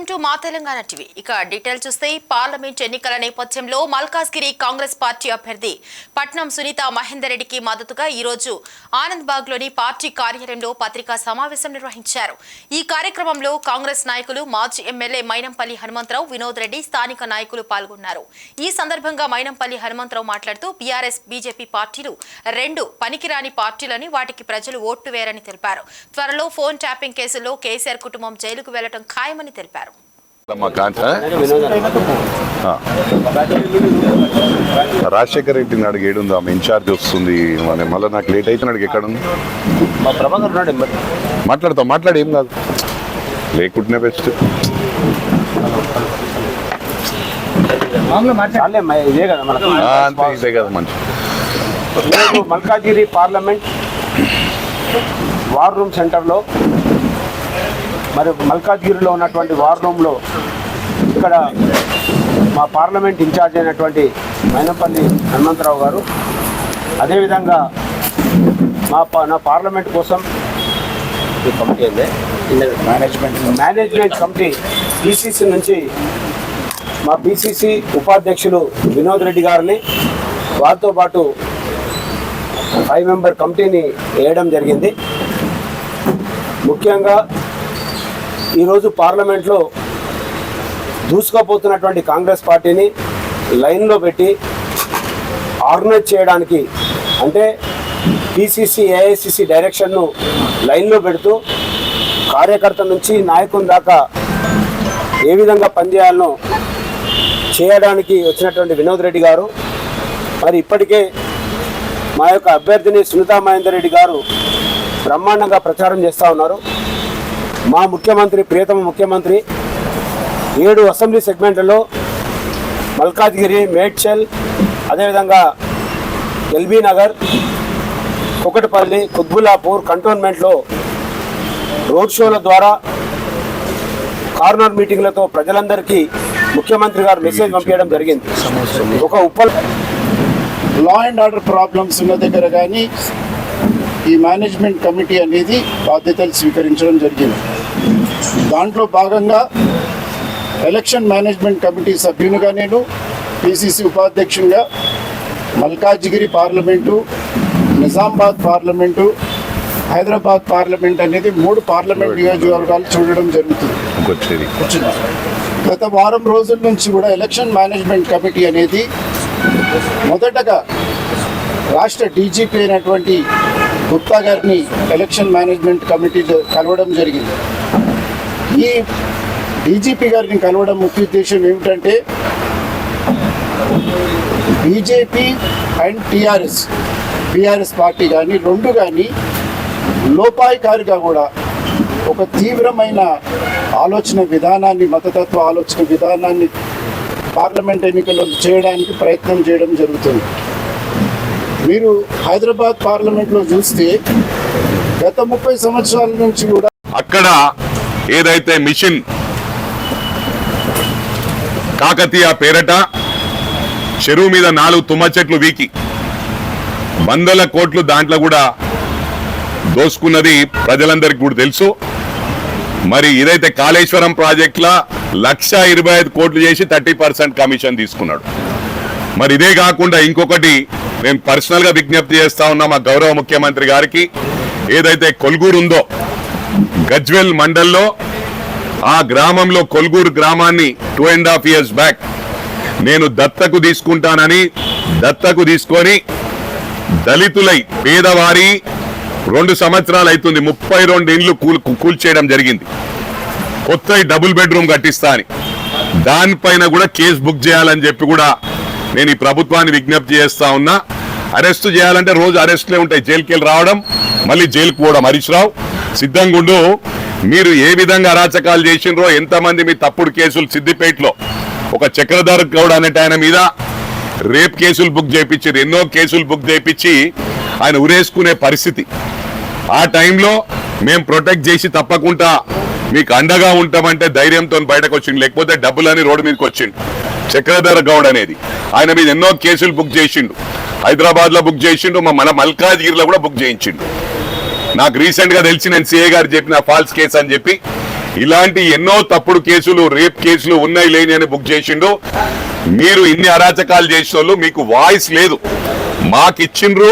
Welcome to మా Telangana TV. ఇక detail చూస్తే పార్లమెంట్ ఎన్నికల నేపథ్యంలో మల్కాజ్గిరి కాంగ్రెస్ పార్టీ అభ్యర్థి పట్నం సునీత మహేందర్ రెడ్డికి మద్దతుగా ఈ రోజు ఆనందబాగ్ లోని పార్టీ కార్యాలయంలో పత్రికా సమావేశం నిర్వహించారు. ఈ కార్యక్రమంలో కాంగ్రెస్ నాయకులు, మాజీ ఎమ్మెల్యే మైనంపల్లి హనుమంతరావు, వినోద్ రెడ్డి, స్థానిక నాయకులు పాల్గొన్నారు. ఈ సందర్భంగా మైనంపల్లి హనుమంతరావు మాట్లాడుతూ బీఆర్ఎస్, బీజేపీ పార్టీలు రెండు పనికిరాని పార్టీలని, వాటికి ప్రజలు ఓట్లు వేరని తెలిపారు. త్వరలో ఫోన్ ట్యాపింగ్ కేసులో కేసీఆర్ కుటుంబం జైలుకు వెళ్లడం ఖాయమని తెలిపారు. రాజశేఖర రెడ్డి నాడు ఏడుంది, ఆమె ఇన్ఛార్జ్ వస్తుంది, మళ్ళీ నాకు లేట్ అయితే నాడు ఎక్కడ ఉంది మాట్లాడి ఏం కాదు, లేకుంటే బెస్ట్. ఇదే కదా మంచి. మల్కాజ్గిరి పార్లమెంట్ వార్ రూమ్ సెంటర్లో, మరి మల్కాజ్గిరిలో ఉన్నటువంటి వార్ రూమ్లో ఇక్కడ మా పార్లమెంట్ ఇన్ఛార్జ్ అయినటువంటి మైనంపల్లి హనుమంతరావు గారు, అదేవిధంగా నా పార్లమెంట్ కోసం మేనేజ్మెంట్ కమిటీ బీసీసీ నుంచి మా బీసీసీ ఉపాధ్యక్షులు వినోద్ రెడ్డి గారిని, వారితో పాటు 5 మెంబర్ కమిటీని వేయడం జరిగింది. ముఖ్యంగా ఈరోజు పార్లమెంట్లో దూసుకుపోతున్నటువంటి కాంగ్రెస్ పార్టీని లైన్లో పెట్టి ఆర్గనైజ్ చేయడానికి, అంటే పిసిసి, ఏఐసిసి డైరెక్షన్ను లైన్లో పెడుతూ కార్యకర్త నుంచి నాయకుని దాకా ఏ విధంగా పనిచేయాలనో చేయడానికి వచ్చినటువంటి వినోద్ రెడ్డి గారు, మరి ఇప్పటికే మా యొక్క అభ్యర్థిని సునీతా మహేందర్ రెడ్డి గారు బ్రహ్మాండంగా ప్రచారం చేస్తూ ఉన్నారు. మా ముఖ్యమంత్రి, ప్రియతమ ముఖ్యమంత్రి 7 అసెంబ్లీ సెగ్మెంట్లలో మల్కాజ్గిరి, మేడ్చల్, అదేవిధంగా ఎల్బీ నగర్, కుకటపల్లి, కుత్బుల్లాపూర్ కంటోన్మెంట్లో రోడ్ షోల ద్వారా, కార్నర్ మీటింగ్లతో ప్రజలందరికీ ముఖ్యమంత్రి గారు మెసేజ్ పంపించడం జరిగింది. ఒక లా అండ్ ఆర్డర్ ప్రాబ్లమ్స్ ఉన్న దగ్గర కానీ ఈ మేనేజ్మెంట్ కమిటీ అనేది బాధ్యతలు స్వీకరించడం జరిగింది. దాంట్లో భాగంగా ఎలక్షన్ మేనేజ్మెంట్ కమిటీ సభ్యునిగా నేను, పిసిసి ఉపాధ్యక్షునిగా Malkajgiri parliament, Nizamabad parliament, Hyderabad parliament అనేది 3 పార్లమెంట్ నియోజకవర్గాలు చూడడం జరుగుతుంది. గత వారం రోజుల నుంచి కూడా ఎలక్షన్ మేనేజ్మెంట్ కమిటీ అనేది మొదటగా రాష్ట్ర డీజీపీ అయినటువంటి గుప్తా గారిని ఎలక్షన్ మేనేజ్మెంట్ కమిటీ కలవడం జరిగింది. ఈ డీజీపీ గారిని కలవడం ముఖ్య ఉద్దేశం ఏమిటంటే, బీజేపీ అండ్ బీఆర్ఎస్ పార్టీ కానీ రెండు కానీ లోపాయికారిగా కూడా ఒక తీవ్రమైన ఆలోచన విధానాన్ని, మతతత్వ ఆలోచన విధానాన్ని పార్లమెంట్ ఎన్నికల్లో చేయడానికి ప్రయత్నం చేయడం జరుగుతుంది. మీరు హైదరాబాద్ పార్లమెంట్లో చూస్తే గత 30 సంవత్సరాల నుంచి కూడా అక్కడ ఏదైతే మిషన్ కాకతీయ పేరట చెరువు మీద 4 తుమ్మ చెట్లు వీకి 100 కోట్లు దాంట్లో కూడా దోసుకున్నది ప్రజలందరికీ కూడా తెలుసు. మరి ఇదైతే కాళేశ్వరం ప్రాజెక్టుల 1,25 కోట్లు చేసి 30% కమిషన్ తీసుకున్నాడు. మరి ఇదే కాకుండా ఇంకొకటి నేను పర్సనల్ గా విజ్ఞప్తి చేస్తా ఉన్నా మా గౌరవ ముఖ్యమంత్రి గారికి, ఏదైతే కొల్గూరు ఉందో గజ్వెల్ మండల్లో, ఆ గ్రామంలో కొల్గూరు గ్రామాన్ని 2.5 years బ్యాక్ నేను దత్తకు తీసుకుంటానని, దత్తకు తీసుకొని దళితులై పేదవారి 2 సంవత్సరాలు అవుతుంది 32 ఇండ్లు కూల్చేయడం జరిగింది. కొత్త డబుల్ బెడ్రూమ్ కట్టిస్తా అని, దానిపైన కూడా కేసు బుక్ చేయాలని చెప్పి కూడా నేను ఈ ప్రభుత్వాన్ని విజ్ఞప్తి చేస్తా ఉన్నా. అరెస్టు చేయాలంటే రోజు అరెస్టులే ఉంటాయి, జైలుకి వెళ్ళి రావడం, మళ్ళీ జైలుకు పోవడం. హరీష్ రావు సిద్ధంగా ఉండు, మీరు ఏ విధంగా అరాచకాలు చేసినరో, ఎంతమంది మీ తప్పుడు కేసులు, సిద్దిపేటలో ఒక చక్రధర్ గౌడ్ అనేట ఆయన మీద రేప్ కేసులు బుక్ చేయించారు, ఎన్నో కేసులు బుక్ చేయించి ఆయన ఉరేసుకునే పరిస్థితి. ఆ టైంలో మేము ప్రొటెక్ట్ చేసి తప్పకుండా మీకు అండగా ఉంటామంటే ధైర్యంతో బయటకు వచ్చిండు, లేకపోతే డబ్బులని రోడ్డు మీదకి వచ్చిండు. చక్రధర్ గౌడ్ అనేది ఆయన మీద ఎన్నో కేసులు బుక్ చేసిండు, హైదరాబాద్ లో బుక్ చేసిండు, మన మల్కాజ్గిరిలో కూడా బుక్ చేయించిండు. నాకు రీసెంట్ గా తెలిసి నేను సిఏ గారు చెప్పిన ఫాల్స్ కేసు అని చెప్పి ఇలాంటి ఎన్నో తప్పుడు కేసులు, రేప్ కేసులు ఉన్నాయి లేని అని బుక్ చేసిండు. మీరు ఇన్ని అరాచకాలు చేసిన వాళ్ళు, మీకు వాయిస్ లేదు. మాకిచ్చిండ్రు,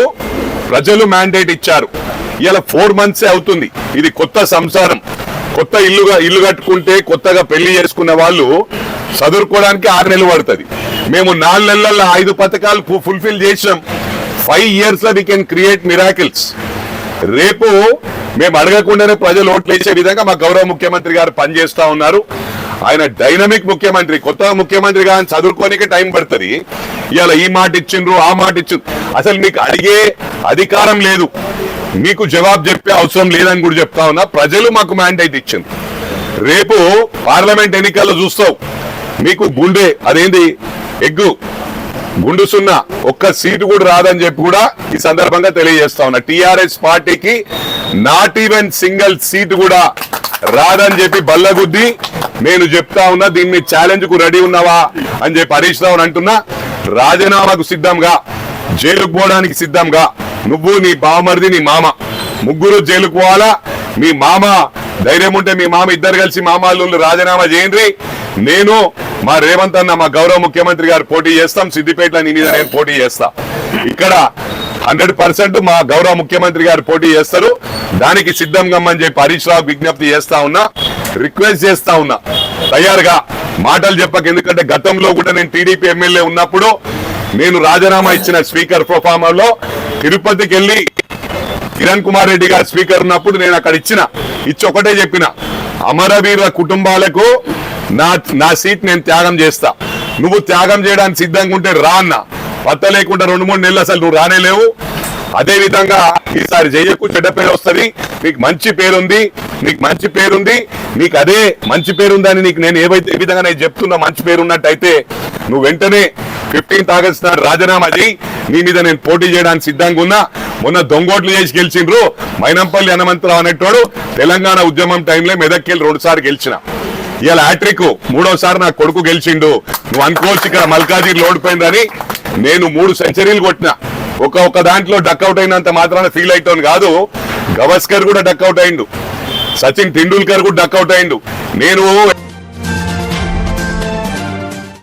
ప్రజలు మ్యాండేట్ ఇచ్చారు. ఇలా 4 months అవుతుంది. ఇది కొత్త సంసారం. కొత్త ఇల్లు కట్టుకుంటే, కొత్తగా పెళ్లి చేసుకున్న వాళ్ళు చదువుకోవడానికి 6 నెలలు పడుతుంది. మేము 4 నెలల్లో 5 పథకాలు ఫుల్ఫిల్ చేసినాం. 5 years లో వీ కెన్ క్రియేట్ మిరాకిల్స్. రేపు మేము అడగకుండానే ప్రజలు ఓట్లు వేసే విధంగా మా గౌరవ ముఖ్యమంత్రి గారు పనిచేస్తా ఉన్నారు. ఆయన డైనమిక్ ముఖ్యమంత్రి. కొత్త ముఖ్యమంత్రి గారిని చదువుకోనికే టైం పడుతుంది. ఇవాళ ఈ మాట ఇచ్చిండ్రు, ఆ మాట ఇచ్చిండ్రు. అసలు మీకు అడిగే అధికారం లేదు, మీకు జవాబు చెప్పే అవసరం లేదని కూడా చెప్తా ఉన్నా. ప్రజలు మాకు మ్యాండేట్ ఇచ్చింది. రేపు పార్లమెంట్ ఎన్నికల్లో చూస్తావు, మీకు గుండె అదేంది ఎగ్గు గుండు సున్నా, ఒక్క సీటు కూడా రాదని చెప్పి కూడా ఈ సందర్భంగా తెలియజేస్తా ఉన్నా. టిఆర్ఎస్ పార్టీకి నాట్ ఈవెన్ సింగిల్ సీటు కూడా రాదని చెప్పి బల్లగుద్ది నేను చెప్తా ఉన్నా. దీన్ని ఛాలెంజ్ కు రెడీ ఉన్నావా అని చెప్పి హరీష్ రావు అంటున్నా. రాజీనామాకు సిద్ధంగా, జైలుకు పోవడానికి సిద్ధంగా, నువ్వు, నీ బావమరిది, నీ మామ ముగ్గురు జైలుకు పోవాలా. మీ మామ ధైర్యం ఉంటే మీ మామ ఇద్దరు కలిసి మామాళ్ళు రాజీనామా చేయండి. నేను, మా రేవంత్ అన్న, మా గౌరవ ముఖ్యమంత్రి గారు పోటీ చేస్తాం. సిద్దిపేటలో నీ మీద నేను పోటీ చేస్తా. ఇక్కడ 100% మా గౌరవ ముఖ్యమంత్రి గారు పోటీ చేస్తారు. దానికి సిద్ధంగా అని చెప్పి హరీష్ రావు విజ్ఞప్తి చేస్తా ఉన్నా, రిక్వెస్ట్ చేస్తా ఉన్నా. తయారుగా మాటలు చెప్పక. ఎందుకంటే గతంలో కూడా నేను టీడీపీ ఎమ్మెల్యే ఉన్నప్పుడు నేను రాజీనామా ఇచ్చిన స్పీకర్ ప్రోఫామర్ లో తిరుపతికి వెళ్ళి కిరణ్ కుమార్ రెడ్డి గారు స్పీకర్ ఉన్నప్పుడు నేను అక్కడ ఇచ్చి ఒకటే చెప్పిన, అమరవీరుల కుటుంబాలకు నా సీట్ నేను త్యాగం చేస్తా. నువ్వు త్యాగం చేయడానికి సిద్ధంగా ఉంటే రా అన్న. పత్త లేకుండా 2-3 నెలలు అసలు నువ్వు రానేలేవు. అదే విధంగా ఈసారి జయ్యకు చెడ్డ పేరు వస్తుంది. నీకు మంచి పేరుంది, నీకు అదే మంచి పేరుందని నీకు నేను ఏ విధంగా నేను చెప్తున్నా, మంచి పేరున్నట్టయితే నువ్వు వెంటనే 15th August నాడు రాజీనామా చేయి. నీ మీద నేను పోటీ చేయడానికి సిద్ధంగా ఉన్నా. మొన్న దొంగోట్లు చేసి గెలిచిండ్రు. మైనంపల్లి హనుమంతరావు అనేటోడు తెలంగాణ ఉద్యమం టైంలో మెదక్కి 2 సార్లు గెలిచిన. ఇలా హ్యాట్రిక్ 3వసారి నా కొడుకు గెలిచిండు. నువ్వు అనుకోవచ్చు ఇక్కడ మల్కాజిగిరి ఓడిపోయిందని. నేను 3 సెంచరీలు కొట్టిన. ఒక దాంట్లో డక్అవుట్ అయినంత మాత్రాన ఫీల్ అవుతాను కాదు. గవస్కర్ కూడా డక్అవుట్ అయిండు, సచిన్ టెండూల్కర్ కూడా డక్అవుట్ అయిండు. నేను